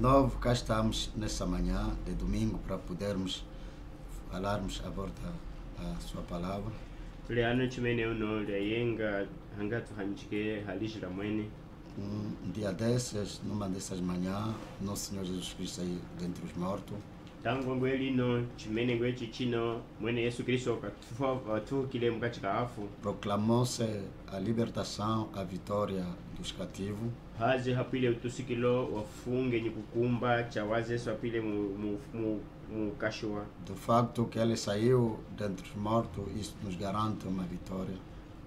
novo, cá estamos nesta manhã de domingo para podermos falarmos a volta da sua palavra. Leano chimene uno leyenga hangatu hanjike halishira mwene. Dia desses, numa dessas manhãs, nosso Senhor Jesus Cristo aí dentre os mortos. Tango ngwelino chimene ngwechi chino mwene Yesu Kristo katukile mukachika afu. Proclamou-se a libertação, a vitória dos cativos. Haze hapile utusikilo wafunge nyikukumba cha wazesu hapile mu kashua. Do facto que ele saiu dentre os mortos, isso nos garante uma vitória.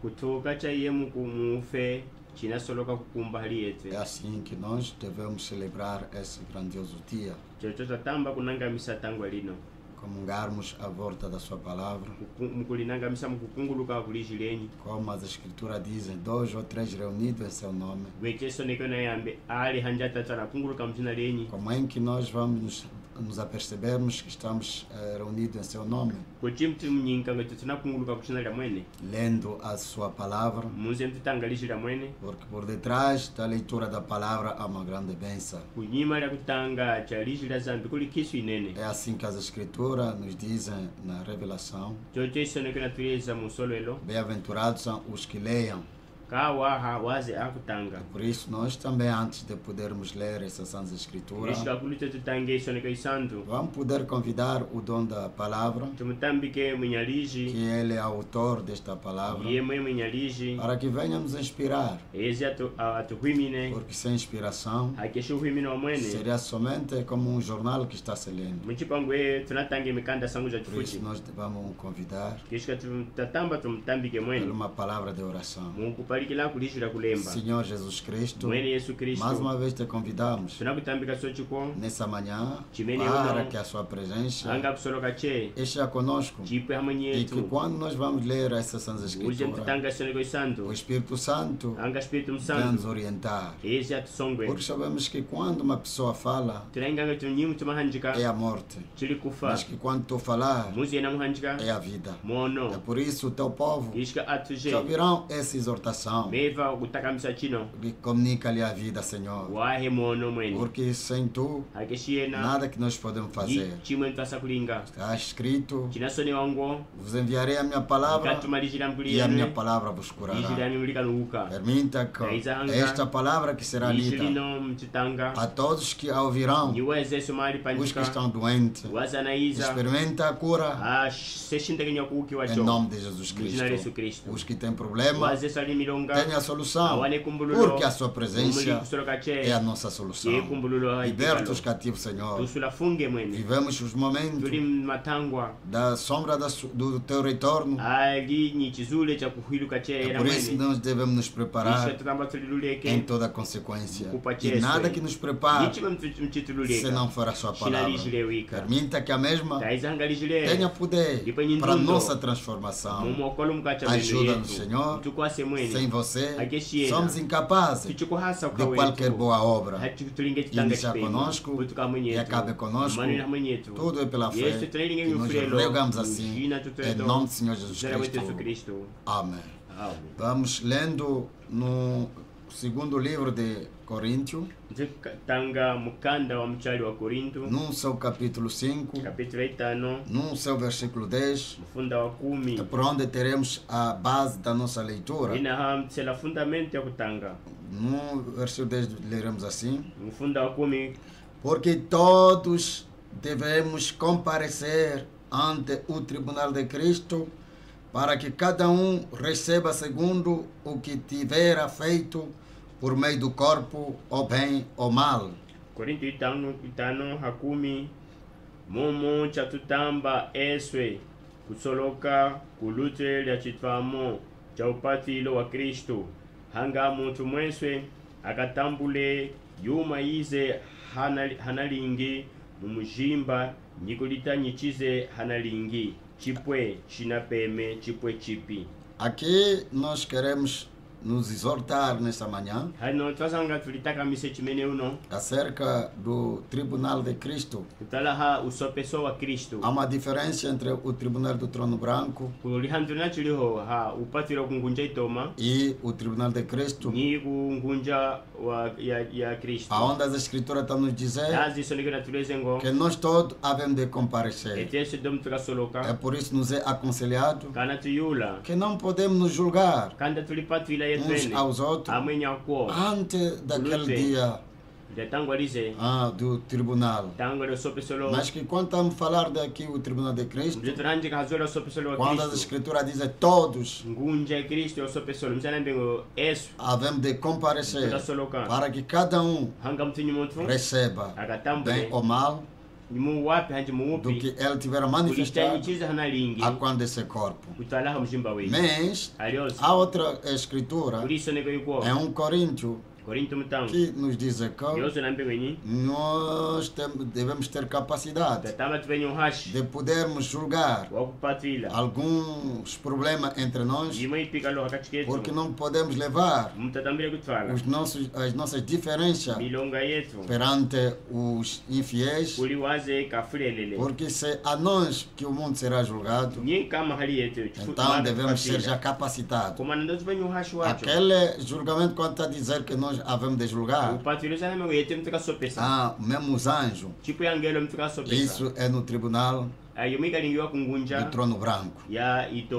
Kutoka cha yemu kumufe chinasoloka kukumba hali yetu. É assim que nós devemos celebrar esse grandioso dia. Chochote tamba kunanga misa tangu lino. Comungarmos a volta da sua palavra. Mukulinanga misa mukukunguluka kulijilenyi. Como as escrituras dizem, 2 ou 3 reunidos em seu nome. Wecheso nekona yambe ali hanjata tsana kunguluka mjina lenyi. Como é que nós vamos nos apercebermos que estamos reunidos em seu nome? Kuchimti mnyinka ngati tsana kunguluka kuchina la mwene. Lendo a sua palavra. Munze mtitangalishi la mwene. Porque por detrás da leitura da palavra há uma grande bênção. Kunyima la kutanga chalishi la zambi kuli kisu inene. É assim que as escrituras nos dizem na revelação. Chocheso nekona tuliza musolelo. Bem-aventurados são os que leiam. Kawaha waze akutanga. Por isso nós também, antes de podermos ler essas santas escrituras, vamos poder convidar o dono da palavra, que ele é autor desta palavra, para que venha nos inspirar, porque sem inspiração seria somente como um jornal que está se lendo. Por isso nós vamos convidar por uma palavra de oração. Senhor Jesus Cristo, mais uma vez te convidamos nessa manhã para que a sua presença esteja conosco e que quando nós vamos ler essas santas escrituras, o Espírito Santo vai nos orientar, porque sabemos que quando uma pessoa fala é a morte, mas que quando tu falar é a vida. É por isso o teu povo já ouvirão essa exortação. E comunica-lhe a vida, Senhor. Porque sem tu, nada que nós podemos fazer. Está escrito: vos enviarei a minha palavra e a minha palavra vos curará. Permita que esta palavra que será lida a todos que a ouvirão, os que estão doentes, experimenta a cura em nome de Jesus Cristo. Os que têm problemas, tenha a solução, porque a sua presença é a nossa solução. Liberta os cativos, Senhor. Vivemos os momentos da sombra do teu retorno. Por isso nós devemos nos preparar em toda a consequência. E nada que nos prepare se não for a sua palavra. Permita que a mesma tenha poder para a nossa transformação. Ajuda-nos, Senhor. Sem você, somos incapazes de qualquer boa obra. Inicia conosco e acabe conosco. Tudo é pela fé que nós rogamos assim, em nome do Senhor Jesus Cristo. Amém. Vamos lendo no segundo livro de Coríntios, no seu capítulo 5, no seu versículo 10, é por onde teremos a base da nossa leitura. No versículo 10 leremos assim: porque todos devemos comparecer ante o tribunal de Cristo, para que cada um receba segundo o que tiver feito por meio do corpo, ou bem ou mal. Korinto 5:10 Momo chatutamba eswe kusoloka kulute lya chitwamo cha upatilo wa Kristo hanga muntu mweswe akatambule yuma ize hanalingi mumujimba nyikulita hanalingi chipwe chinapeme chipwe chipi. Aqui nós queremos nos exortar nessa manhã acerca do Tribunal de Cristo. Há uma diferença entre o Tribunal do Trono Branco e o Tribunal de Cristo. Aonde as Escrituras estão nos dizer que nós todos havemos de comparecer. É por isso nos é aconselhado que não podemos nos julgar uns aos outros antes daquele dia do tribunal. Mas que quando estamos a falar daqui o Tribunal de Cristo, quando as Escrituras dizem todos havemos de comparecer para que cada um receba, bem ou mal, do que ele tiver manifestado a quando esse corpo. Mas há outra Escritura, é 1 Coríntios, que nos diz que nós devemos ter capacidade de podermos julgar alguns problemas entre nós, porque não podemos levar as nossas diferenças perante os infiéis, porque se a nós que o mundo será julgado, então devemos ser já capacitados. Aquele julgamento, quando está a dizer que nós havemos de julgar, mesmo os anjos, isso é no tribunal do Trono Branco.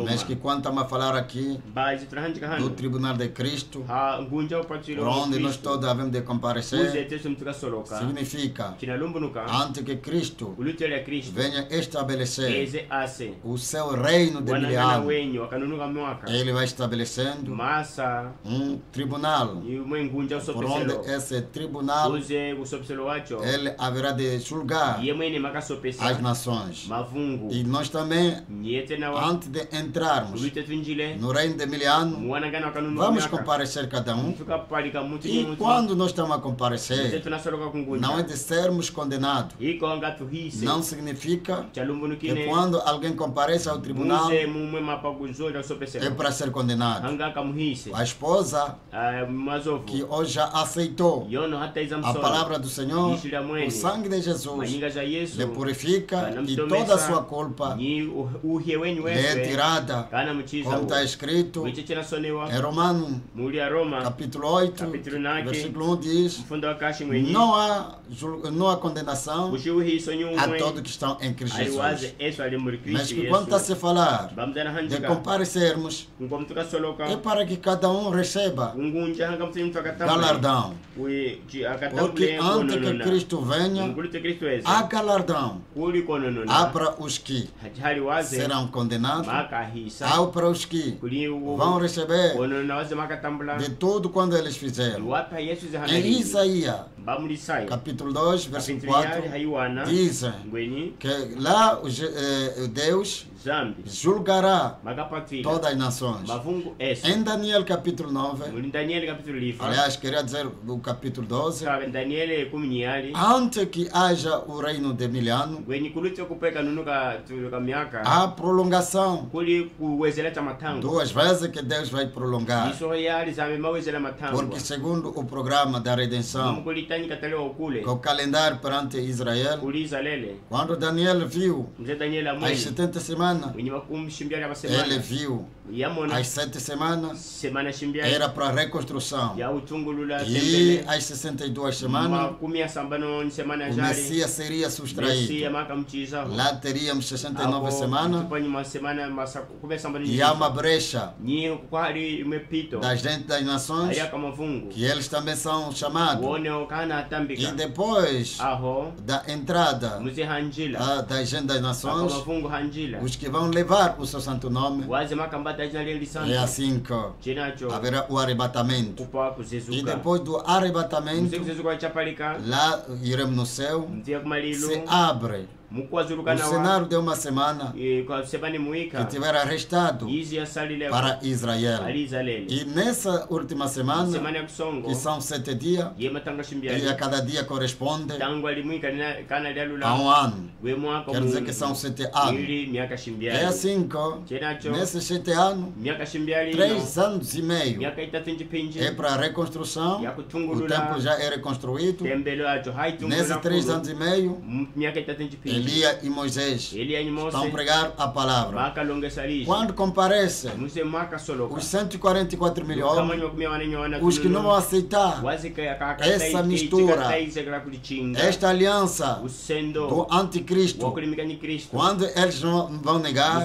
Mas que quando estamos a falar aqui do Tribunal de Cristo, onde nós todos havemos de comparecer, significa antes que Cristo venha estabelecer o seu reino de milhares, ele vai estabelecendo um tribunal, por onde esse tribunal ele haverá de julgar as nações. E nós também, antes de entrarmos no reino de milhares, vamos comparecer cada um. E quando nós estamos a comparecer, não é de sermos condenados. Não significa que quando alguém comparece ao tribunal é para ser condenado. A esposa que hoje já aceitou a palavra do Senhor, o sangue de Jesus lhe purifica e toda a sua culpa é tirada, como está escrito em Romanos capítulo 8, versículo 1 diz: não há condenação a todos que estão em Cristo Jesus. Mas que quando está a se falar de comparecermos, é para que cada um receba galardão, porque antes que Cristo venha, há galardão. Há para os que serão condenados, há para os que vão receber de tudo quando eles fizeram. Em Isaías capítulo 2, versículo 4, dizem que lá Deus julgará todas as nações. Em Daniel capítulo 9, aliás, queria dizer do capítulo 12, antes que haja o reino de milhares, há prolongação. 2 vezes que Deus vai prolongar, porque segundo o programa da redenção, o calendário perante Israel, quando Daniel viu as 70 semanas, ele viu as 7 semanas era para reconstrução, e as 62 semanas o Messias seria subtraído. Lá teríamos 69 semanas e há uma brecha da gente das nações, que eles também são chamados, e depois da entrada da gente das nações, os que vão levar o seu santo nome, é assim que haverá o arrebatamento. E depois do arrebatamento, lá iremos no céu, se abre o cenário de uma semana que tiver arrestado para Israel. E nessa última semana, que são 7 dias, e a cada dia corresponde a um ano. Quer dizer que são 7 anos. É assim que, nesses 7 anos, 3 anos e meio é para a reconstrução. O templo já é reconstruído. Nesses 3 anos e meio, Elias e Moisés estão a pregar a palavra. Quando comparecem os 144 mil homens, os que não vão aceitar essa mistura, esta aliança do anticristo, quando eles não vão negar,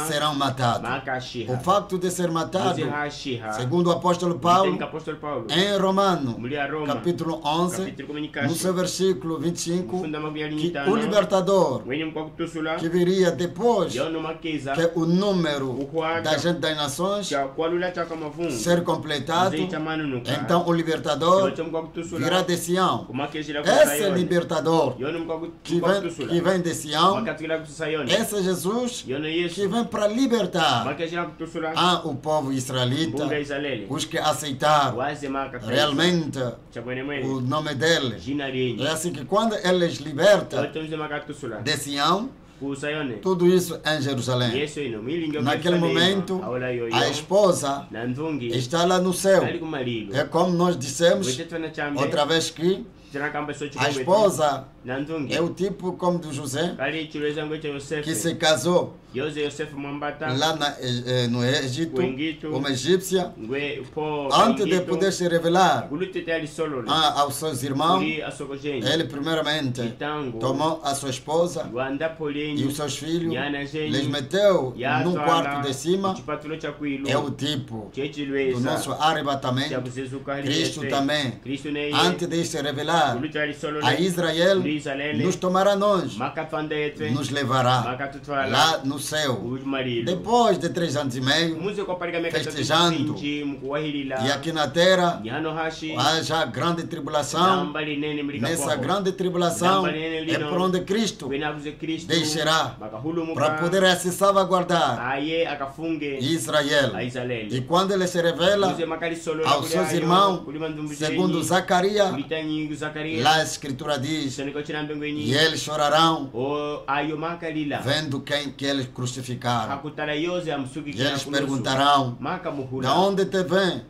serão matados. O facto de ser matado, segundo o apóstolo Paulo, em Romano, capítulo 11, no seu versículo 25, que o libertador que viria depois que o número da gente das nações ser completado, então o libertador virá de Sião. Esse libertador que vem de Sião, esse é Jesus que vem para libertar o povo israelita, os que aceitaram realmente o nome dele. É assim que quando eles libertam de Sião, tudo isso em Jerusalém. Naquele momento, a esposa está lá no céu. É como nós dissemos outra vez que a esposa é o tipo como do José, que se casou lá no Egito, como egípcia, antes de poder se revelar aos seus irmãos. Ele primeiramente tomou a sua esposa e os seus filhos, les meteu num quarto de cima. É o tipo do nosso arrebatamento. Cristo também, antes de se revelar a Israel, nos tomará nós, nos levará lá no céu. Depois de 3 anos e meio, festejando, e aqui na terra há já grande tribulação. Nessa grande tribulação é por onde Cristo deixará para poder se salvaguardar Israel. E quando ele se revela aos seus irmãos, segundo Zacarias, lá a escritura diz: e eles chorarão vendo quem que eles crucificaram. E eles perguntarão: de onde te vem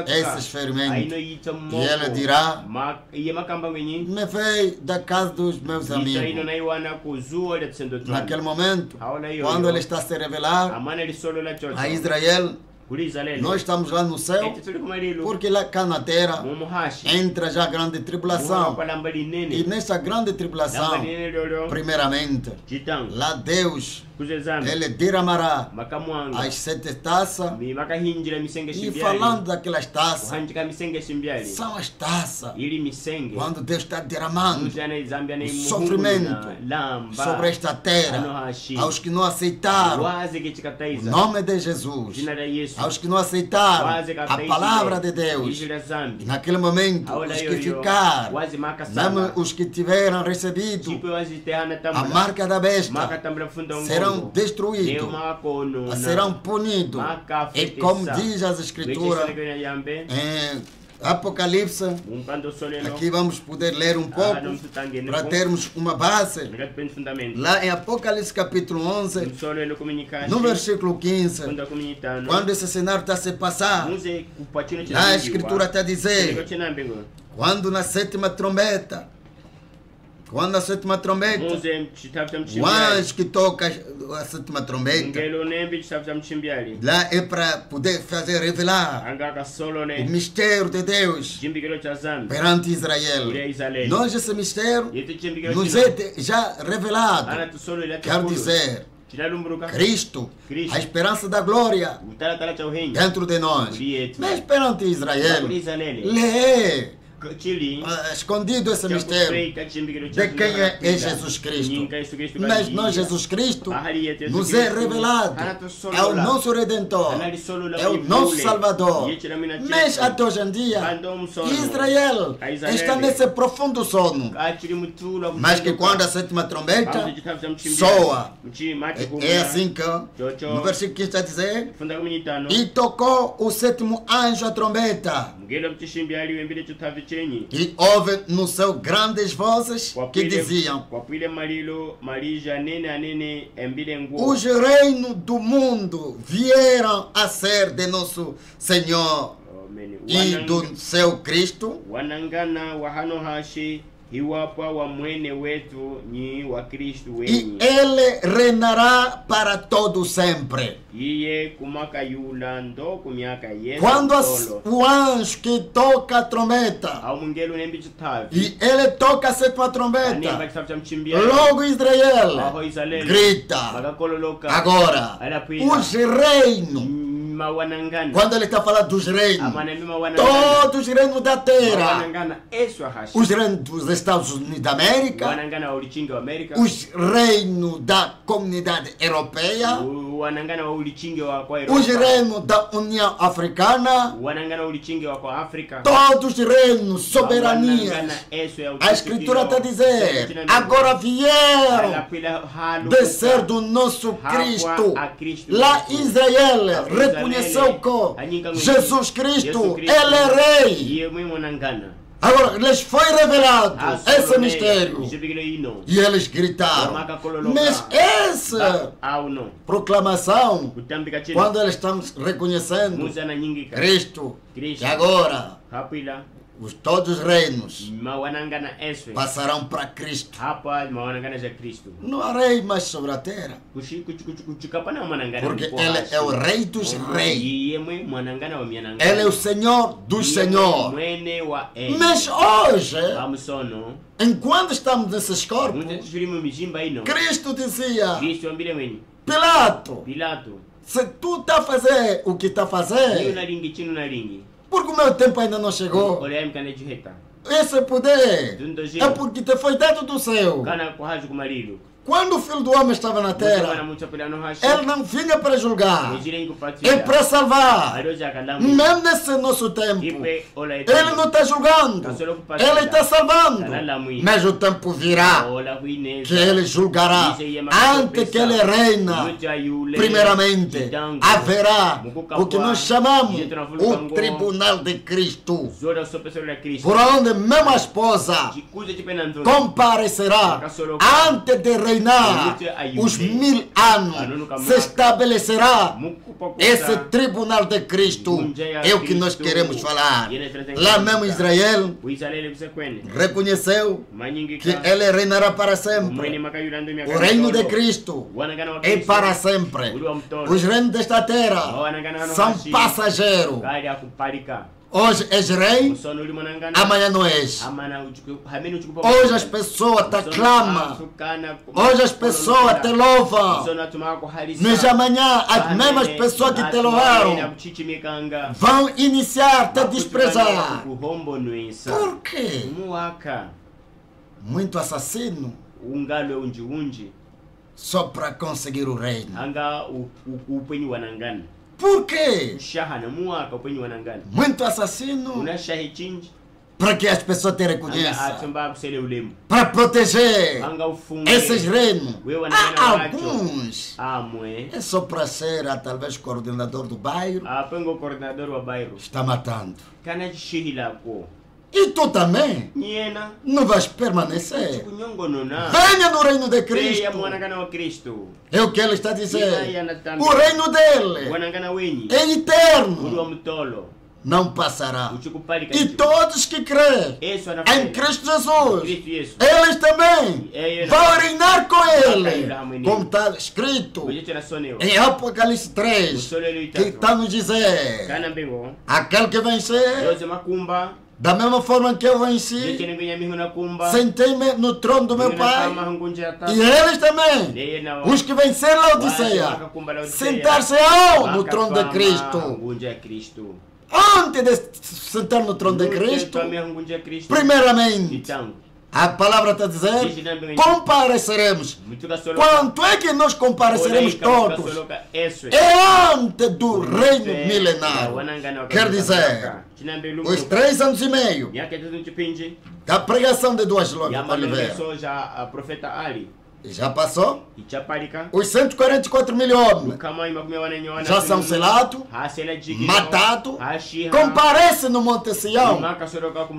esses ferimentos? E ele dirá: me veio da casa dos meus amigos. Naquele momento, quando ele está a se revelar a Israel, nós estamos lá no céu, porque lá cá na terra entra já a grande tribulação. E nessa grande tribulação, primeiramente, lá Deus, ele derramará as 7 taças. E falando daquelas taças, são as taças quando Deus está derramando o sofrimento sobre esta terra aos que não aceitaram o nome de Jesus, aos que não aceitaram a palavra de Deus. E naquele momento, os que ficaram, mesmo os que tiveram recebido a marca da besta, serão destruídos, serão punidos. E como diz as Escrituras em Apocalipse, aqui vamos poder ler um pouco para termos uma base. Lá em Apocalipse capítulo 11, no versículo 15, quando esse cenário está a se passar, lá a Escritura está a dizer: quando na 7ª trombeta, quando a 7ª trombeta, o anjo que toca a 7ª trombeta, lá é para poder fazer revelar o mistério de Deus perante Israel. Nós, esse mistério nos é já revelado. Quer dizer, Cristo, a esperança da glória dentro de nós. Mas perante Israel, lê escondido esse mistério de quem é Jesus Cristo. Mas nós, Jesus Cristo, nos é revelado. É o nosso Redentor. É o nosso Salvador. Mas até hoje em dia, Israel está nesse profundo sono. Mas que quando a sétima trombeta soa, é assim que no versículo 15 está a dizer: e tocou o sétimo anjo a trombeta, e houve no céu grandes vozes que diziam: os reinos do mundo vieram a ser de nosso Senhor e do seu Cristo, e ele reinará para todo sempre. Quando o anjo que toca a trombeta, e ele toca a sétima trombeta, logo Israel grita: agora os reinos. Quando ele está falando dos reinos, todos os reinos da terra, os reinos dos Estados Unidos da América, os reinos da comunidade europeia, os reinos da União Africana, todos os reinos, soberanias. A Escritura está a dizer: agora vieram descer do nosso Cristo. Lá Israel reconheceu que Jesus Cristo, ele é rei. Agora, lhes foi revelado esse mistério. E eles gritaram. Mas essa proclamação, quando eles estão reconhecendo Cristo, e agora todos os reinos passarão para Cristo. Não há rei mais sobre a terra, porque ele é o rei dos reis. Ele é o Senhor dos senhores. Mas hoje, enquanto estamos nesses corpos, Cristo dizia: Pilato, se tu está a fazer o que está a fazer, porque o meu tempo ainda não chegou. Esse poder é porque te foi dado do céu. Quando o Filho do Homem estava na terra, ele não vinha para julgar, é para salvar. Mesmo nesse nosso tempo, ele não está julgando, ele está salvando. Mas o tempo virá que ele julgará. Antes que ele reina, primeiramente haverá o que nós chamamos o tribunal de Cristo, por onde mesmo a esposa comparecerá antes de reinar os 1000 anos. Se estabelecerá esse tribunal de Cristo. É o que nós queremos falar. Lá mesmo Israel reconheceu que ele reinará para sempre. O reino de Cristo é para sempre. Os reinos desta terra são passageiros. Hoje és rei, amanhã não és. Hoje as pessoas te aclamam, hoje as pessoas te louvam, mas amanhã as mesmas pessoas que te louvaram vão iniciar a te desprezar. Por quê? Muito assassino só para conseguir o reino. Por quê? Muito assassino para que as pessoas te reconheçam, para proteger esses reinos. Há alguns é só para ser talvez coordenador do bairro, está matando. E tu também não vais permanecer. Venha no reino de Cristo. É o que ele está dizendo. O reino dele é eterno, não passará. E todos que creem em Cristo Jesus, eles também vão reinar com ele, como está escrito em Apocalipse 3, que está nos dizer: aquele que vencer, da mesma forma que eu venci, sentei-me no trono do meu Pai, e eles também, os que venceram a Odisseia, sentar-se-ão no trono de Cristo. antes de sentar no trono de Cristo, primeiramente, a palavra está a dizer, compareceremos. Quanto é que nós compareceremos todos? É antes do reino milenário. Quer dizer, os 3 anos e meio da pregação de Duas Oliveira já passou? Os 144 milhões já são selados, matados, comparecem no Monte Sião.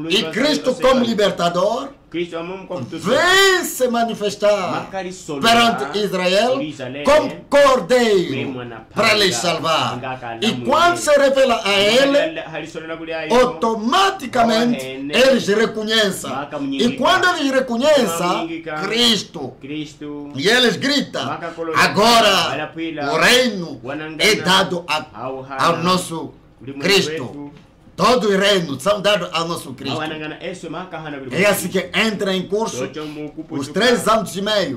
E Cristo, como libertador, vem se manifestar perante Israel como cordeiro para lhes salvar. E quando se revela a ele, automaticamente eles reconhecem. E quando eles reconhecem Cristo, e eles gritam, agora o reino é dado ao nosso Cristo. Todos os reinos são dados ao nosso Cristo. É assim que entra em curso os 3 anos e meio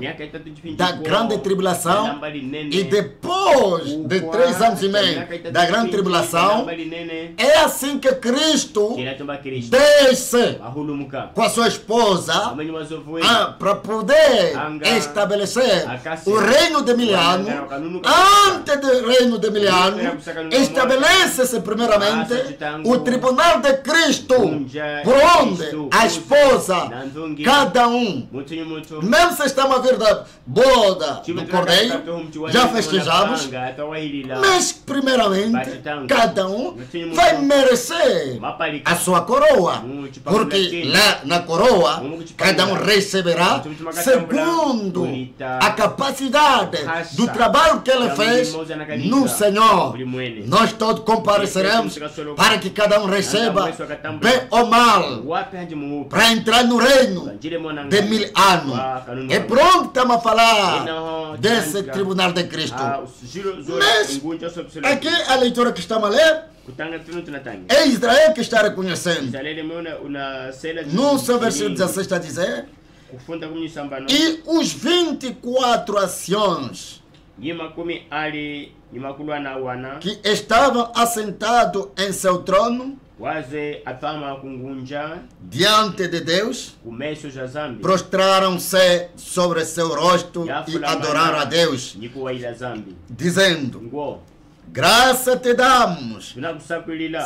da grande tribulação. E depois de 3 anos e meio da grande tribulação, é assim que Cristo desce com a sua esposa para poder estabelecer o reino de 1000 anos. Antes do reino de 1000 anos, estabelece-se primeiramente o tribunal de Cristo, por onde a esposa, cada um, mesmo se estamos a ver da boda do cordeiro, já festejamos, mas primeiramente cada um vai merecer a sua coroa, porque lá na coroa cada um receberá segundo a capacidade do trabalho que ele fez no Senhor. Nós todos compareceremos para que cada um receba, bem ou mal, para entrar no reino de 1000 anos. É pronto, estamos a falar desse tribunal de Cristo. Mas aqui a leitura que estamos a ler é Israel que está reconhecendo. No seu versículo 16 está a dizer, e os 24 anciões que estavam assentados em seu trono diante de Deus, prostraram-se sobre seu rosto e adoraram a Deus, dizendo, graça te damos,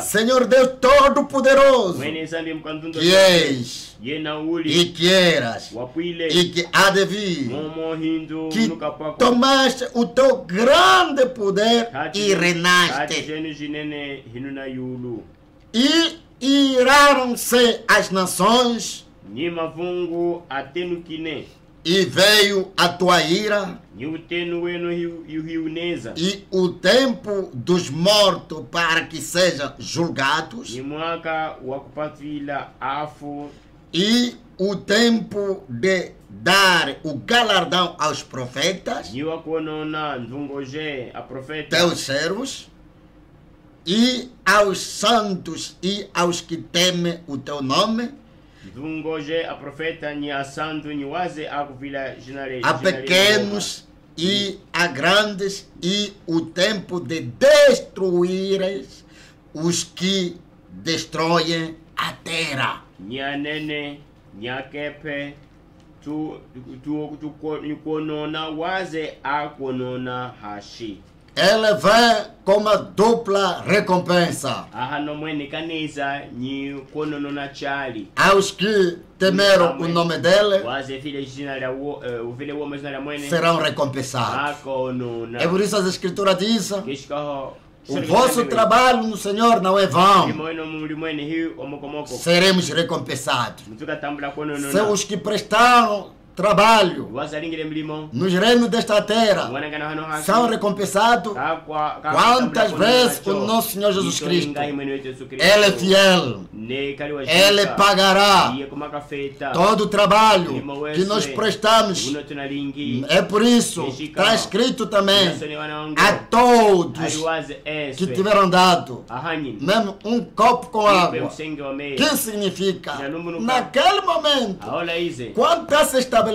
Senhor Deus Todo-Poderoso, que és e que eras e que há de vir, que tomaste o teu grande poder e reinaste. E iraram-se as nações, e veio a tua ira, e o tempo dos mortos para que sejam julgados, e o tempo de dar o galardão aos profetas, teus servos, e aos santos e aos que temem o teu nome, a pequenos e a grandes, e o tempo de destruíres os que destroem a terra. Ela vem com uma dupla recompensa aos que temeram o nome dele, serão recompensados. É por isso as escrituras dizem, o vosso trabalho no Senhor não é vão, seremos recompensados. Se os que prestaram trabalho nos reinos desta terra são recompensados, quantas vezes o nosso Senhor Jesus Cristo, Ele é fiel, Ele pagará todo o trabalho que nós prestamos. É por isso, está escrito também, a todos que tiveram dado mesmo um copo com água, que significa, naquele momento, quando está se estabelecer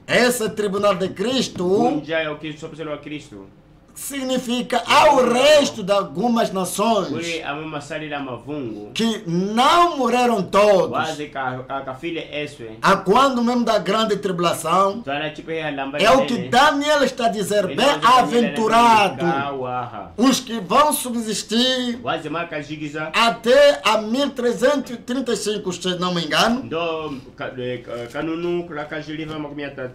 esse tribunal de Cristo, significa ao resto de algumas nações que não morreram todos. A quando mesmo da grande tribulação, é o que Daniel está a dizer, bem-aventurado os que vão subsistir até a 1335, se não me engano.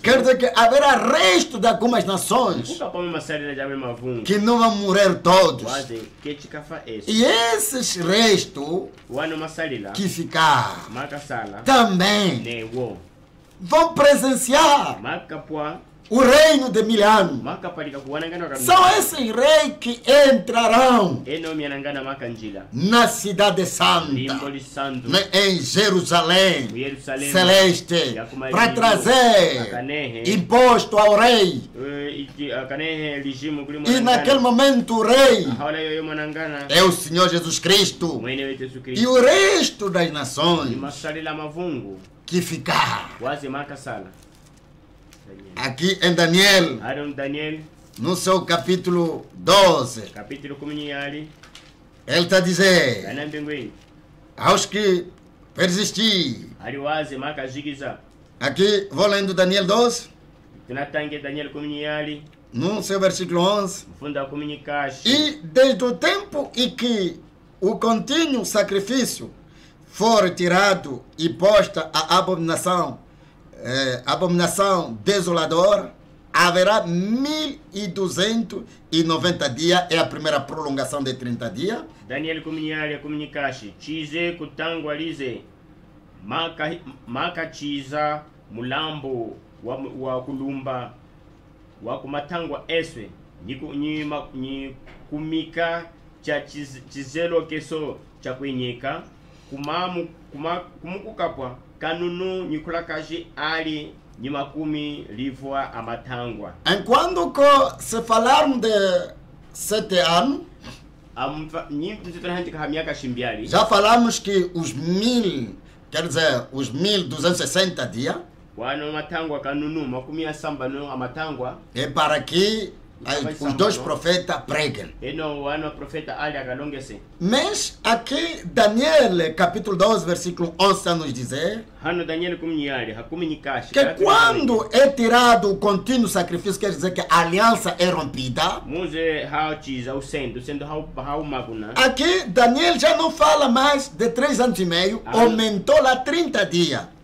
Quer dizer que haverá resto de algumas nações que não vão morrer todos. E esses restos que ficar também vão presenciar o reino de 1000 anos. São esses reis que entrarão na cidade santa, em Jerusalém celeste, para trazer imposto ao rei. E naquele momento o rei é o Senhor Jesus Cristo. E o resto das nações que ficar aqui em Daniel, no seu capítulo 12, ele está a dizer aos que persistir. Aqui vou lendo Daniel 12, no seu versículo 11. E desde o tempo em que o contínuo sacrifício for retirado e posta a abominação desoladora, haverá 1290 dias, é a primeira prolongação de 30 dias. Daniel comunicashi chize kutangwalize maka chiza mulambo wa kulumba wa kumatangwa eswe ni kumika cha chizelo keso cha kwenyeka kumukukapwa kanunu nikulakaji ali ni makumi livwa amatangwa. Enquanto se falarmos de 7 anos, já falamos que os 1000, quer dizer, os 1260 dias, é para que os dois profetas pregam. Mas aqui Daniel capítulo 12 versículo 11 está a nos dizer que quando é tirado o contínuo sacrifício, quer dizer que a aliança é rompida. Aqui Daniel já não fala mais de 3 anos e meio, aumentou lá 30 dias.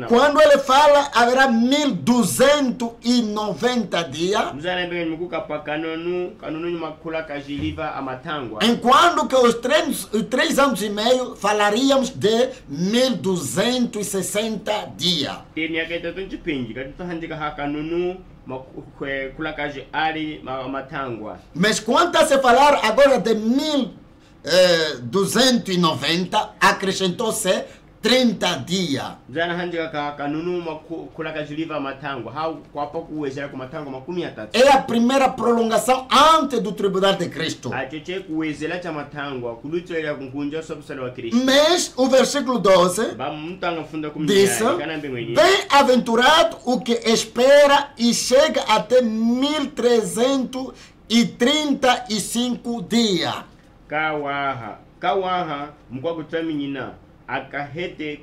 Quando ele fala haverá 1290 dias, enquanto que os 3 anos e meio falaríamos de 1260 dias. Mas quando se falar agora de 1290, acrescentou-se 30 dias. É a primeira prolongação antes do tribunal de Cristo. Mas o versículo 12 diz: bem-aventurado o que espera e chega até 1335 dias. Kawaha mkwakutaminyina akahete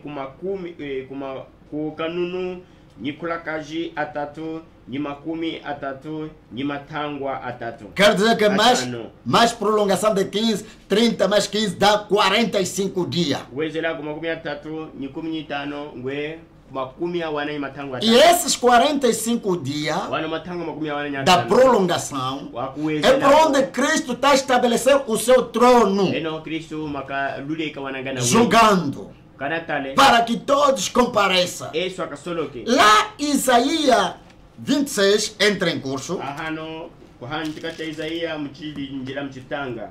kukanunu nikulakaji atatu ni makumi atatu ni matangwa atatu. Quer dizer que mais prolongação de 15, 30 mais 15 dá 45 dias. E esses 45 dias da prolongação é por onde Cristo está a estabelecer o seu trono, julgando, para que todos compareçam. Lá Isaías 26 entra em curso.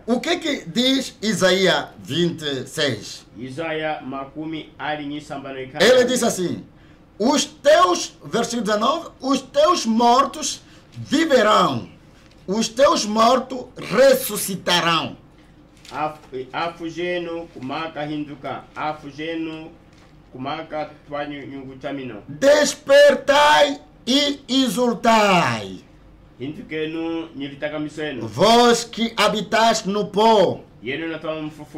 O que diz Isaías 26? Ele diz assim: os teus, versículo 19, os teus mortos viverão, os teus mortos ressuscitarão. Afugeno kumaka hinduka, afugeno Despertai e exultai, vós que habitais no pó,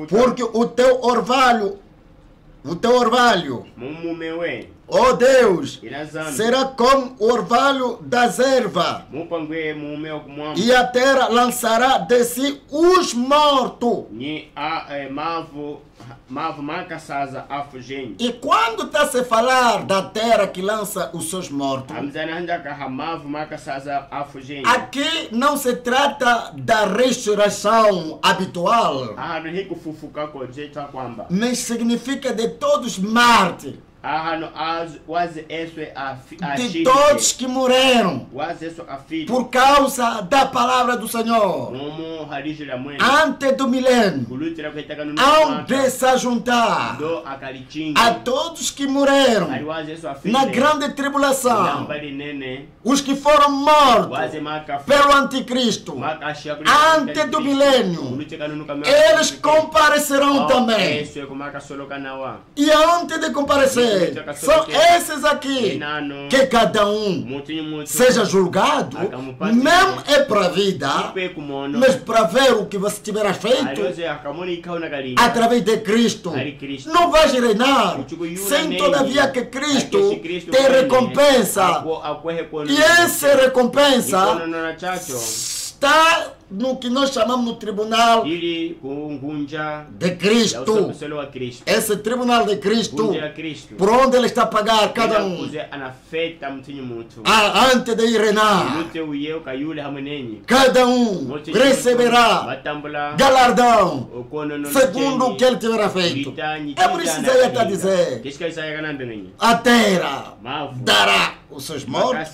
porque o teu orvalho, ó Deus, será como o orvalho das ervas, e a terra lançará de si os mortos. E quando está se falar da terra que lança os seus mortos, aqui não se trata da ressurreição habitual, mas significa de todos mártires, de todos que morreram por causa da palavra do Senhor antes do milênio, hão de se juntar a todos que morreram na grande tribulação, os que foram mortos pelo anticristo antes do milênio, eles comparecerão também. E antes de comparecer, são esses aqui que cada um seja julgado, não é para a vida, mas para ver o que você tiver feito através de Cristo. Não vais reinar sem todavia que Cristo te recompensa, e essa recompensa está no que nós chamamos no tribunal de Cristo. Esse tribunal de Cristo, por onde ele está a pagar cada um antes de ir reinar, cada um receberá galardão segundo o que ele tiver feito. É por isso que Isaías está a dizer: a terra dará os seus mortos,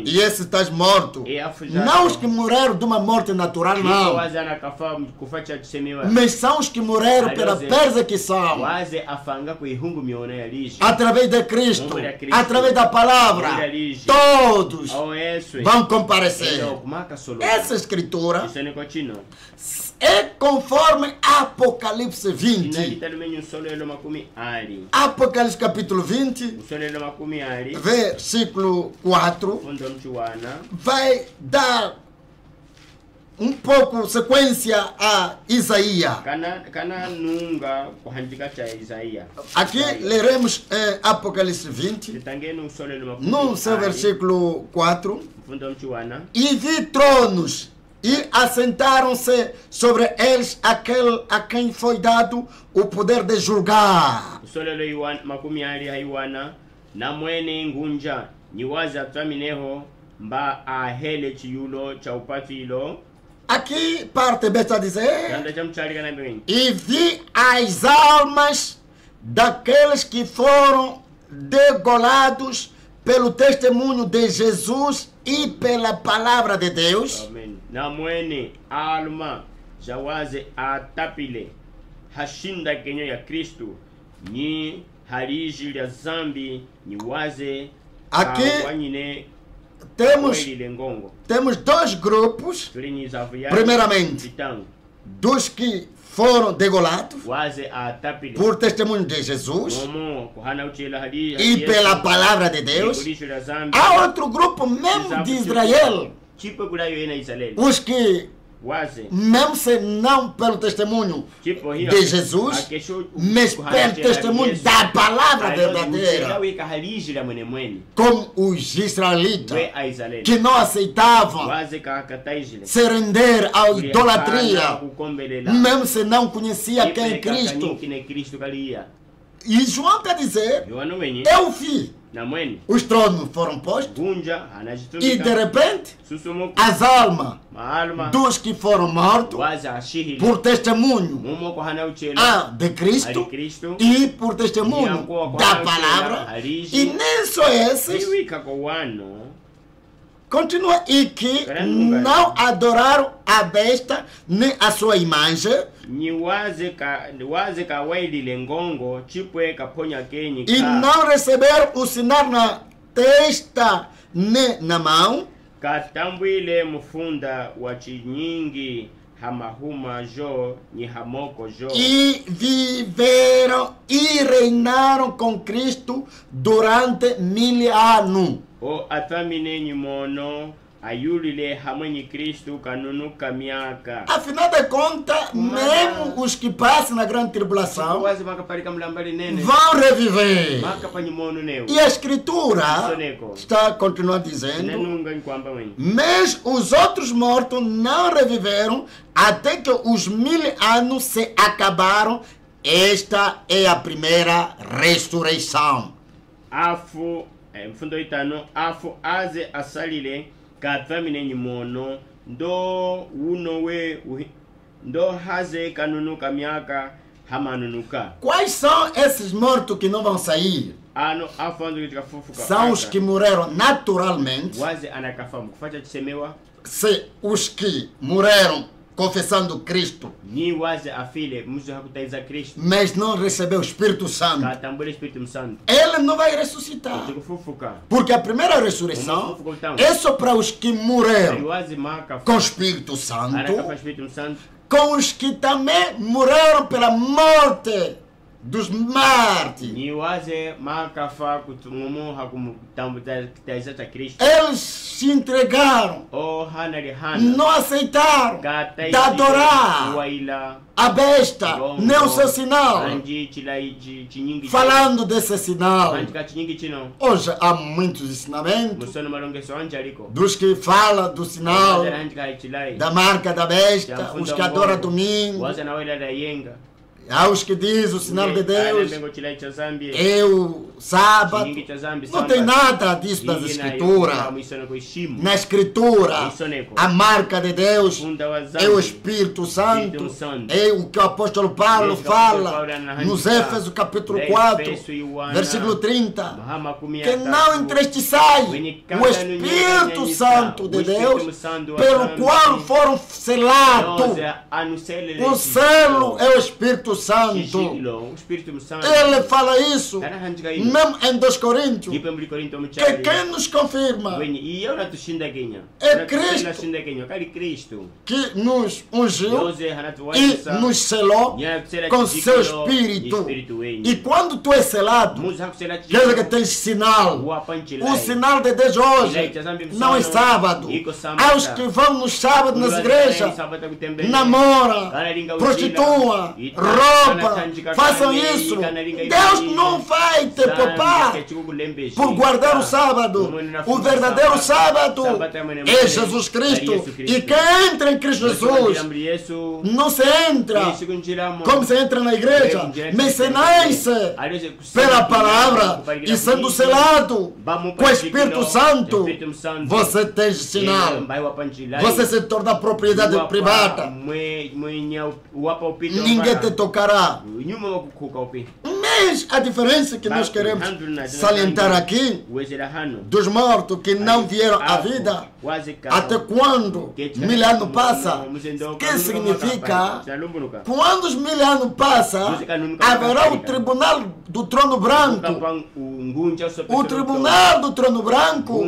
e esses tais mortos, não os que morreram de uma morte natural, não, mas são os que morreram pela perseguição através de Cristo, através da palavra. Todos vão comparecer. Essa escritura é conforme Apocalipse 20. Apocalipse capítulo 20, versículo 4, vai dar um pouco sequência a Isaías. Aqui leremos Apocalipse 20, no seu versículo 4. E vi tronos, e assentaram-se sobre eles aquele a quem foi dado o poder de julgar. Aqui parte B está a dizer: e vi as almas daqueles que foram degolados pelo testemunho de Jesus e pela palavra de Deus. Namwene alma jawaze atapile hashinda kenyo ya Kristo ni hariji lya zambi ni waze. Aqui temos dois grupos. Primeiramente, dos que foram degolados por testemunho de Jesus e pela palavra de Deus. Há outro grupo mesmo de Israel, os que, mesmo se não pelo testemunho de Jesus, mas pelo testemunho da palavra verdadeira, como os israelitas que não aceitavam se render à idolatria, mesmo se não conhecia quem é Cristo. E João está a dizer: eu vi. Os tronos foram postos, e de repente as almas dos que foram mortos por testemunho de Cristo e por testemunho da palavra, e nem só esses, continua, e que não adoraram a besta nem a sua imagem, e não receberam o sinal na testa nem na mão, e viveram e reinaram com Cristo durante 1000 anos. Afinal de contas, mesmo os que passam na grande tribulação vão reviver. E a Escritura está continuando dizendo: mas os outros mortos não reviveram até que os 1000 anos se acabaram. Esta é a primeira ressurreição. Quais são esses mortos que não vão sair? São os que morreram naturalmente. Se os que morreram confessando Cristo, mas não recebeu o Espírito Santo, ele não vai ressuscitar. Porque a primeira ressurreição é só para os que morreram com o Espírito Santo, com os que também morreram pela morte dos mártires. Eles se entregaram, não aceitaram de adorar a besta, nem o seu sinal. Falando desse sinal, hoje há muitos ensinamentos dos que falam do sinal, da marca da besta, os que adoram domingo. Há os que dizem o sinal de Deus é o sábado. Não tem nada disso das Escrituras. Na Escritura, a marca de Deus é o Espírito Santo. É o que o apóstolo Paulo fala nos Éfesos capítulo 4, versículo 30. Que não entristeçais o Espírito Santo de Deus, pelo qual foram selados. O selo é o Espírito Santo. Ele fala isso mesmo em 2 Coríntios, que quem nos confirma é Cristo, que nos ungiu e nos selou com seu Espírito. E quando tu és selado, quer dizer que tens sinal. O sinal de Deus hoje não é sábado. Há os que vão no sábado nas igrejas, namora, prostitua, rouba. Façam isso. Deus não vai te poupar por guardar o sábado. O verdadeiro sábado é Jesus Cristo. E quem entra em Cristo Jesus não se entra como se entra na igreja, mas se nasce pela palavra e sendo selado com o Espírito Santo, você tem sinal. Você se torna propriedade privada. Ninguém te tocará. Mas a diferença que nós queremos salientar aqui dos mortos que não vieram à vida até quando 1000 anos passa, que significa quando os 1000 anos passam haverá o tribunal do trono branco. O tribunal do trono branco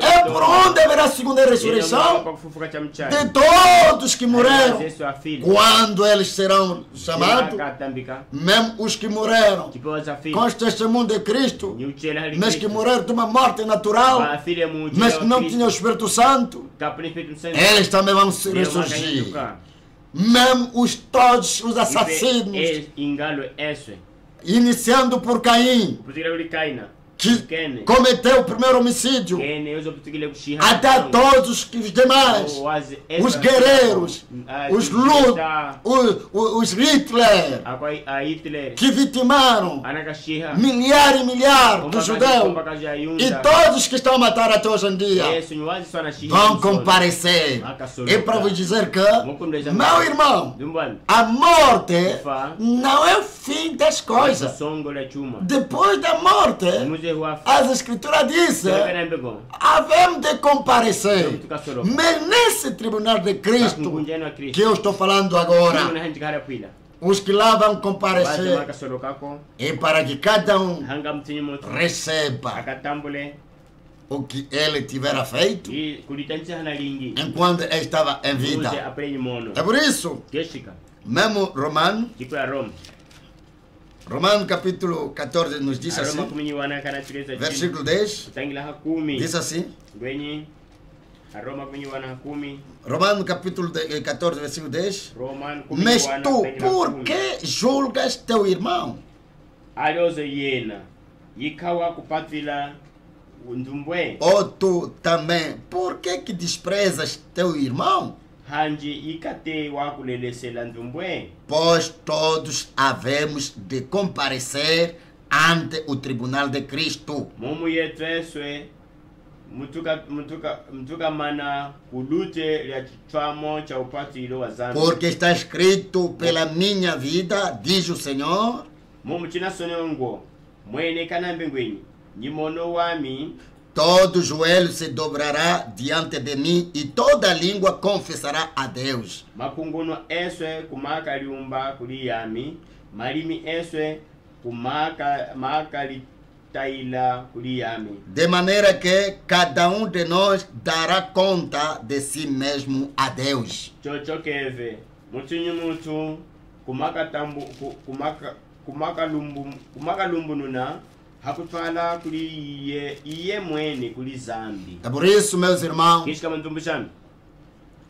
é por onde haverá a segunda ressurreição de todos que morreram, quando eles serão chamados, mesmo os que morreram com o testemunho de Cristo, mas que morreram de uma morte natural, mas que não tinham o Espírito Santo, eles também vão ressurgir. Mesmo todos os assassinos, iniciando por Caim, que cometeu o primeiro homicídio, até todos os demais, os guerreiros, os Lut, os Hitler, que vitimaram milhares e milhares de judeus, e todos que estão a matar até hoje em dia vão comparecer. É para vos dizer que, meu irmão, a morte não é o fim das coisas. Depois da morte, as Escrituras dizem, havemos de comparecer. Mas nesse tribunal de Cristo que eu estou falando agora, os que lá vão comparecer é para que cada um receba o que ele tivera feito enquanto ele estava em vida. É por isso, mesmo Romano capítulo 14 nos diz assim, versículo 10, diz assim, Romano capítulo 14, versículo 10, mas tu, por que julgas teu irmão? Ou tu também, por que desprezas teu irmão? Pois todos havemos de comparecer ante o tribunal de Cristo. Porque está escrito, pela minha vida, diz o Senhor, todo joelho se dobrará diante de mim e toda língua confessará a Deus. De maneira que cada um de nós dará conta de si mesmo a Deus. É por isso, meus irmãos,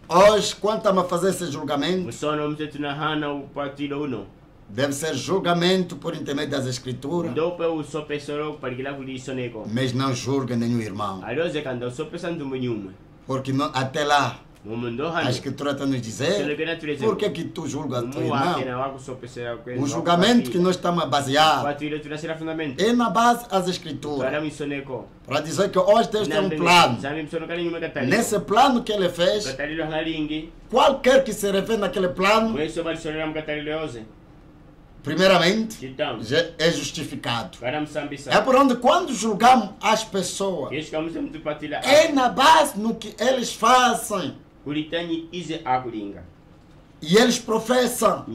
hoje, quando estamos a fazer esse julgamento, deve ser julgamento por intermédio das Escrituras, mas não julgue nenhum irmão, porque não, até lá a Escritura está nos dizer, por que tu julgas teu irmão? O julgamento que nós estamos a basear é na base das Escrituras, para dizer que hoje Deus tem um plano. Nesse plano que Ele fez, qualquer que se refere naquele plano, primeiramente, é justificado. É por onde, quando julgamos as pessoas, é na base no que eles fazem. E eles professam.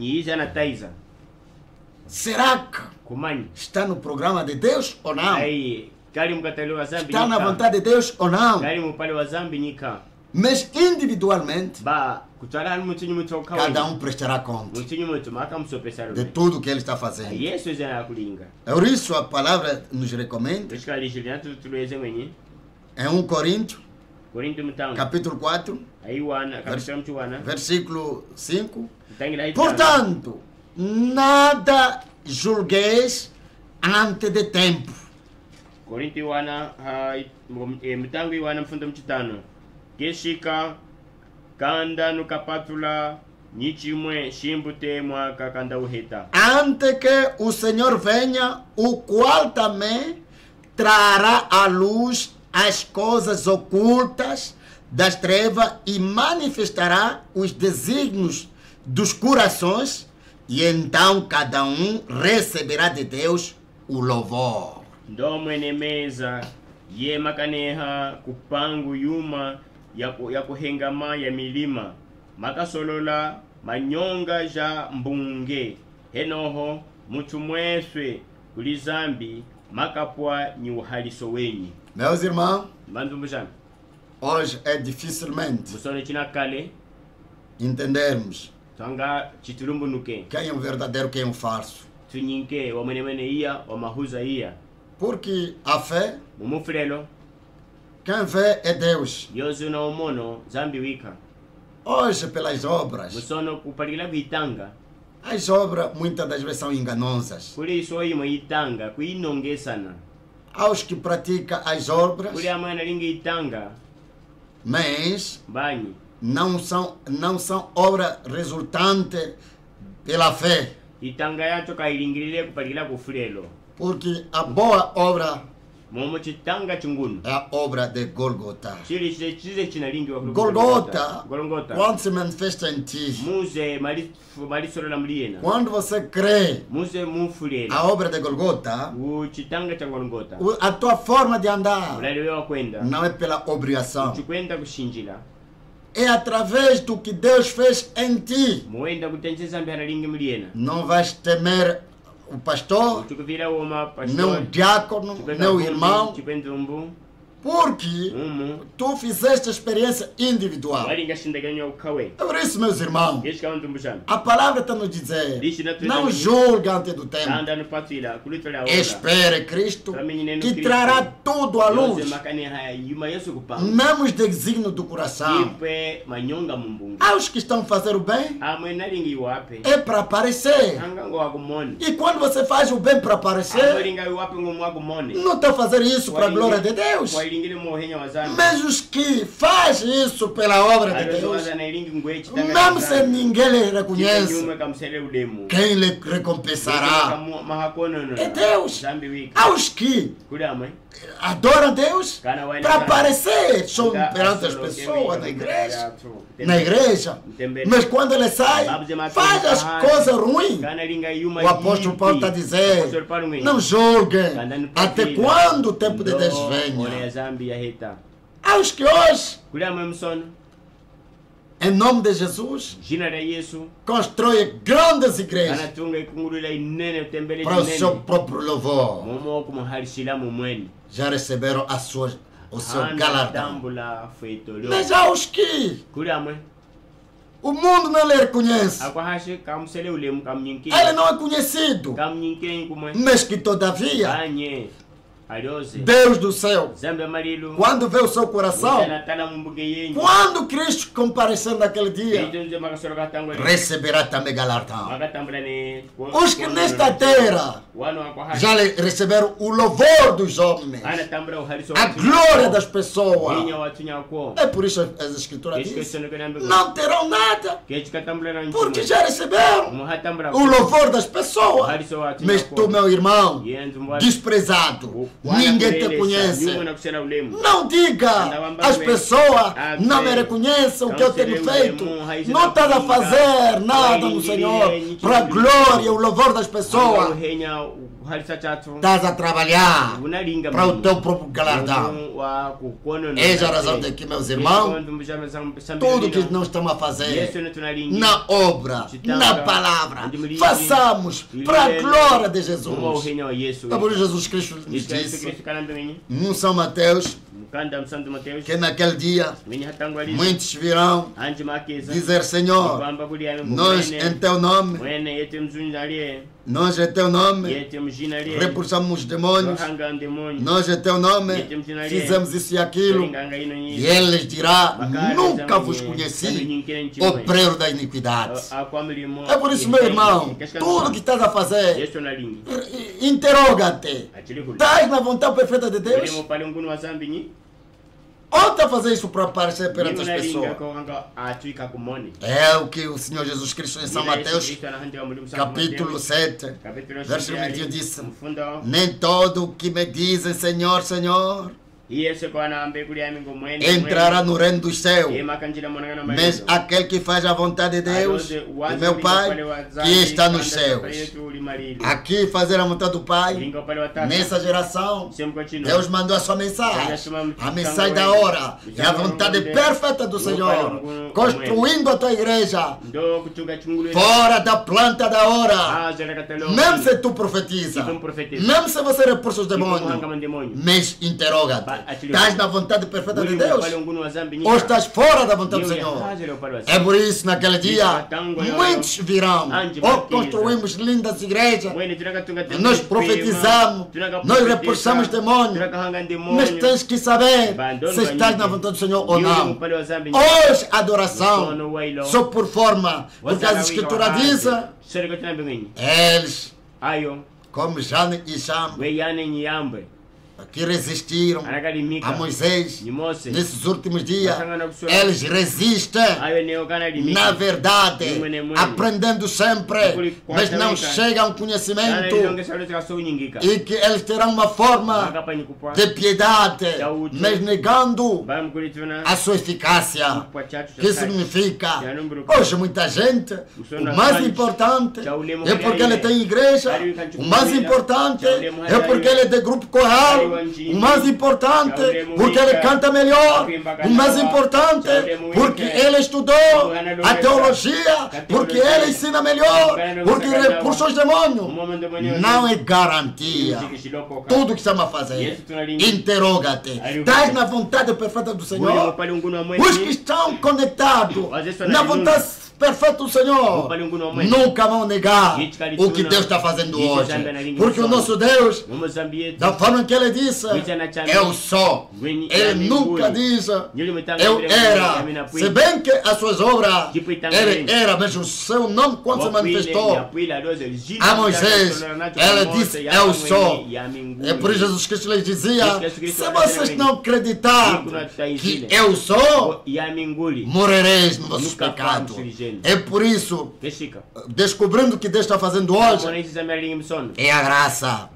Será que está no programa de Deus ou não? Está na vontade de Deus ou não? Mas individualmente, cada um prestará conta de tudo que ele está fazendo. É por isso a palavra nos recomenda, em 1 Coríntios, capítulo 4, versículo 5. Portanto, nada julgueis antes de tempo. Antes que o Senhor venha, o qual também trará à luz as coisas ocultas das trevas e manifestará os desígnios dos corações, e então cada um receberá de Deus o louvor. Ya kuhengama ya milima makasolola manyonga ja mbunge henoho mutu mweswe kuli zambi makapwa ni uhaliso wenyi. Meus irmãos, hoje é dificilmente entendermos quem é um verdadeiro, quem é um falso. Porque a fé, quem vê é Deus. Hoje, pelas obras, as obras muitas das vezes são enganosas. Aos que praticam as obras, mas não são obras resultantes pela fé. Porque a boa obra é a obra de Golgota. Golgota, quando se manifesta em ti, quando você crê a obra de Golgota, a tua forma de andar não é pela obrigação, é através do que Deus fez em ti. Não vais temer o pastor, nem o diácono, nem o irmão, Porque tu fizeste experiência individual. É por isso, meus irmãos, a palavra está nos dizer: não julgue antes do tempo. Espere Cristo, que trará tudo à luz. Mesmo os desígnios do coração. Aos que estão a fazer o bem, é para aparecer. E quando você faz o bem para aparecer, não está a fazer isso para a glória de Deus. Mas os que fazem isso pela obra de Deus, mesmo se ninguém lhe reconhece, quem lhe recompensará é Deus. Aos que adoram Deus para aparecer perante as pessoas na igreja, mas quando ele sai, faz as coisas ruins. O apóstolo Paulo está dizendo: não julguem até quando o tempo de Deus venha. Aos que hoje, em nome de Jesus, constrói grandes igrejas para o seu próprio louvor, já receberam o seu galardão. Mas aos que o mundo não lhe reconhece, ele não é conhecido, mas que todavia Deus do céu, quando vê o seu coração, quando Cristo comparecer naquele dia, receberá também galardão. Os que nesta terra já receberam o louvor dos homens, a glória das pessoas. É por isso que as escrituras dizem: não terão nada, porque já receberam o louvor das pessoas. Mas tu, meu irmão, desprezado, ninguém te conhece. Não diga: as pessoas não me reconhecem o que eu tenho feito. Não estás a fazer nada no Senhor para a glória e o louvor das pessoas. Estás a trabalhar para o teu próprio galardão. Essa é a razão de que, meus irmãos, tudo que nós estamos a fazer na obra, na palavra, façamos para a glória de Jesus. É por isso Jesus Cristo nos disse no São Mateus que naquele dia muitos virão dizer: Senhor, nós em teu nome, nós em teu nome repulsamos os demônios, nós em teu nome fizemos isso e aquilo, e ele lhes dirá: nunca vos conheci, obreiro da iniquidade. É por isso, meu irmão, tudo que estás a fazer, interroga-te: estás na vontade perfeita de Deus? Ou está a fazer isso para aparecer perante as pessoas? É o que o Senhor Jesus Cristo em São Mateus, capítulo 7, verso 21 disse: nem todo o que me dizem Senhor, Senhor entrará no reino dos céus, mas aquele que faz a vontade de Deus, do meu Pai, que está nos céus. Aqui, fazer a vontade do Pai, nessa geração, Deus mandou a sua mensagem, a mensagem da hora, e a vontade perfeita do Senhor, construindo a tua igreja, fora da planta da hora. Mesmo se tu profetiza, mesmo se você repulsa os demônios, mas interroga-te: estás na vontade perfeita de Deus ou estás fora da vontade do Senhor? É por isso, naquele dia, muitos virão. Ou construímos lindas igrejas, nós profetizamos, nós repulsamos demônios, mas tens que saber se estás na vontade do Senhor ou não. Hoje, adoração só por forma, porque as escrituras dizem: eles, como Jane e Jambre, que resistiram a Moisés nesses últimos dias, eles resistem na verdade, aprendendo sempre, mas não chegam ao conhecimento, e que eles terão uma forma de piedade, mas negando a sua eficácia. Que significa, hoje muita gente, o mais importante é porque ele tem igreja, o mais importante é porque ele é de grupo coral, o mais importante porque ele canta melhor, o mais importante porque ele estudou a teologia, porque ele ensina melhor, porque ele expulsou os demônios. Não é garantia. Tudo que estamos a fazer, interroga-te. Estás na vontade perfeita do Senhor? Os que estão conectados na vontade perfeita do Senhor nunca vão negar o que Deus está fazendo hoje, porque o nosso Deus, da forma que ele disse, eu sou, ele nunca diz eu era, se bem que as suas obras ele era, mas o seu nome quando se manifestou a Moisés, ele disse eu sou. É por isso Jesus Cristo lhes dizia, se vocês não acreditarem que eu sou, morrereis no vosso pecado. É por isso, descobrindo o que Deus está fazendo hoje, é a graça.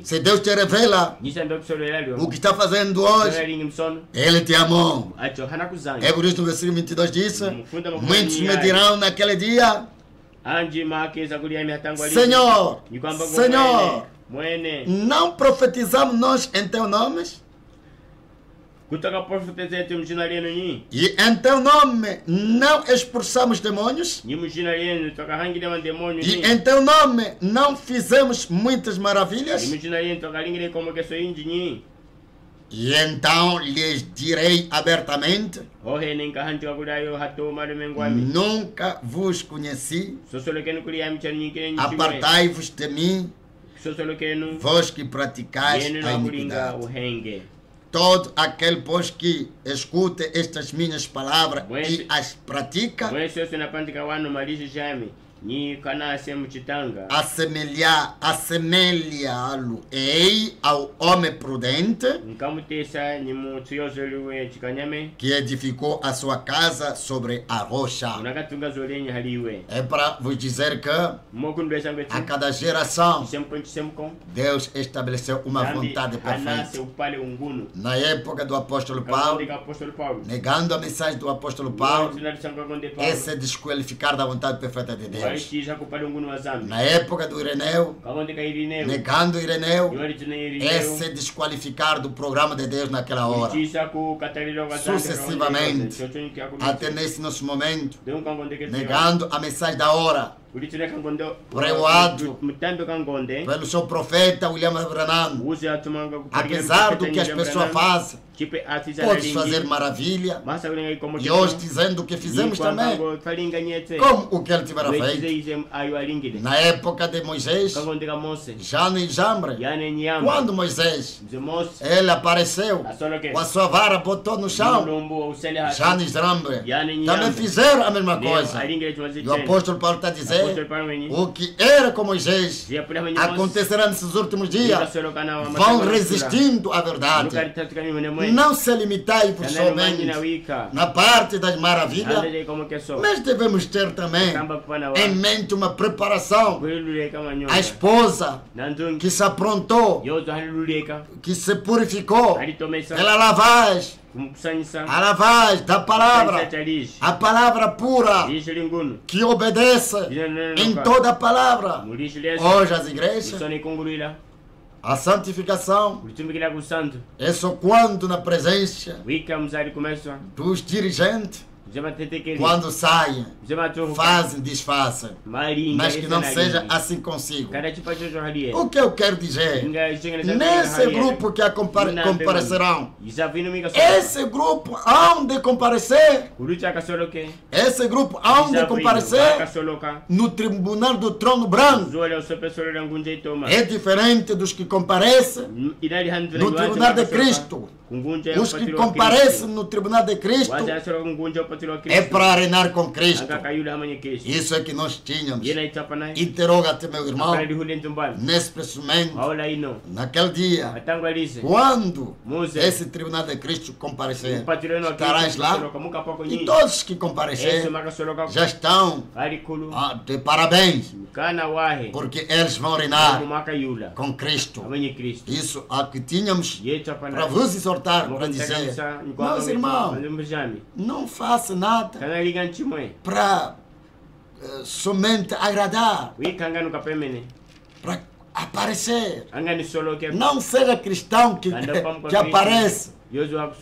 Se Deus te revela o que está fazendo hoje, Ele te amou. É por isso no versículo 22 diz, muitos me dirão naquele dia, Senhor, Senhor, não profetizamos nós em teu nome? E em teu nome não expulsamos demônios? E em teu nome não fizemos muitas maravilhas? E então lhes direi abertamente, nunca vos conheci, apartai-vos de mim, vós que praticais a iniquidade. Todo aquele, pois, que escute estas minhas palavras e as pratica, assemelhá-lo-ei ao homem prudente que edificou a sua casa sobre a rocha. É para vos dizer que a cada geração Deus estabeleceu uma vontade perfeita. Na época do apóstolo Paulo, negando a mensagem do apóstolo Paulo, esse é desqualificar da vontade perfeita de Deus. Na época do Ireneu, negando Ireneu, esse é desqualificar do programa de Deus naquela hora. Sucessivamente, até nesse nosso momento, negando a mensagem da hora, pregoado pelo seu profeta William Branham. Apesar do que as pessoas fazem, podes fazer maravilha, e hoje dizendo que fizemos também, como o que ele tivera feito na época de Moisés, Jane e Jambre. Quando Moisés ele apareceu com a sua vara, botou no chão, Jane e Jambre também fizeram a mesma coisa. E o apóstolo Paulo está dizendo, o que era com Moisés acontecerá nesses últimos dias, vão resistindo à verdade. Não se limitai-vos somente na parte das maravilhas, mas devemos ter também em mente uma preparação. A esposa que se aprontou, que se purificou, ela lavagem, a lavagem da palavra, a palavra pura, que obedece em toda a palavra. Hoje as igrejas, a santificação é só quando na presença dos dirigentes, quando saem, fazem, desfazem, mas que não seja assim consigo. O que eu quero dizer, nesse grupo que comparecerão, esse grupo hão de comparecer, esse grupo hão de comparecer no tribunal do trono branco. É diferente dos que comparecem no tribunal de Cristo. Os que comparecem no tribunal de Cristo é para reinar com Cristo. Isso é que nós tínhamos. Interroga-te, meu irmão, nesse preciso momento, naquele dia, quando esse tribunal de Cristo comparecer, estarás lá, e todos que comparecerem já estão de parabéns, porque eles vão reinar com Cristo. Isso é o que tínhamos para vos exortar, para dizer, meus irmãos, não faça nada para somente agradar, para aparecer. Não seja cristão que aparece.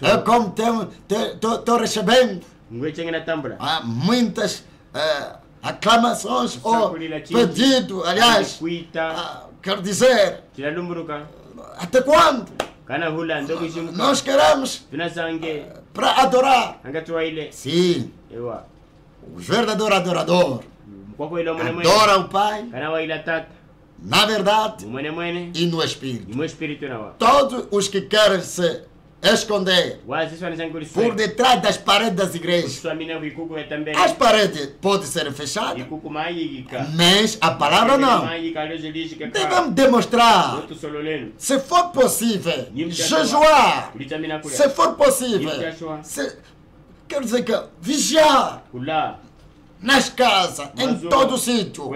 É como estou recebendo muitas aclamações ou pedido, aliás, quero dizer, até quando? Nós queremos para adorar. Sim, o verdadeiro adorador adora o Pai na verdade e no Espírito. Todos os que querem se esconder por detrás das paredes das igrejas, as paredes podem ser fechadas, mas a palavra não. Devemos demonstrar, se for possível, jejuar, se for possível, quer dizer que vigiar nas casas, em todo sítio.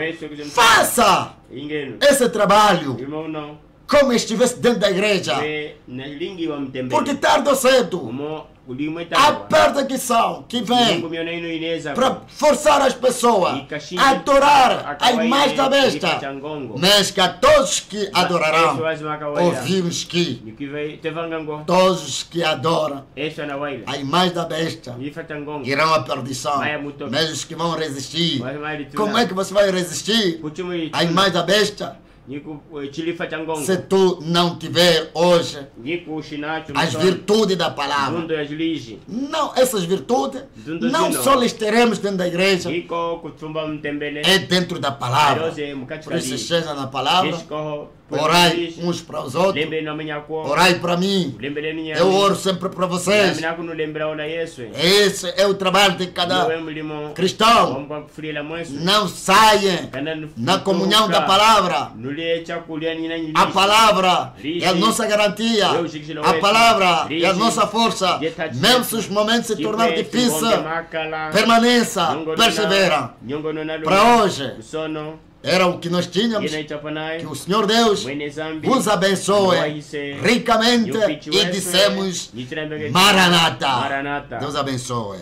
Faça esse trabalho como estivesse dentro da igreja, porque tarde ou cedo a perseguição que vem para forçar as pessoas a adorar a imagem da besta, mas que a todos que adorarão, ouvimos que todos que adoram a imagem da besta irão à perdição, mas os que vão resistir, como é que você vai resistir à imagem da besta? Se tu não tiver hoje as virtudes da palavra, não, essas virtudes não só lhes teremos dentro da igreja, é dentro da palavra. Por isso seja na palavra, orai uns para os outros, orai para mim, eu oro sempre para vocês. Esse é o trabalho de cada cristão. Não saia na comunhão da palavra. A palavra é a nossa garantia, a palavra é a nossa força. Mesmo se os momentos se tornarem difíceis, permaneça, persevera. Para hoje era o que nós tínhamos. Que o Senhor Deus vos abençoe ricamente e dissemos Maranata. Deus abençoe.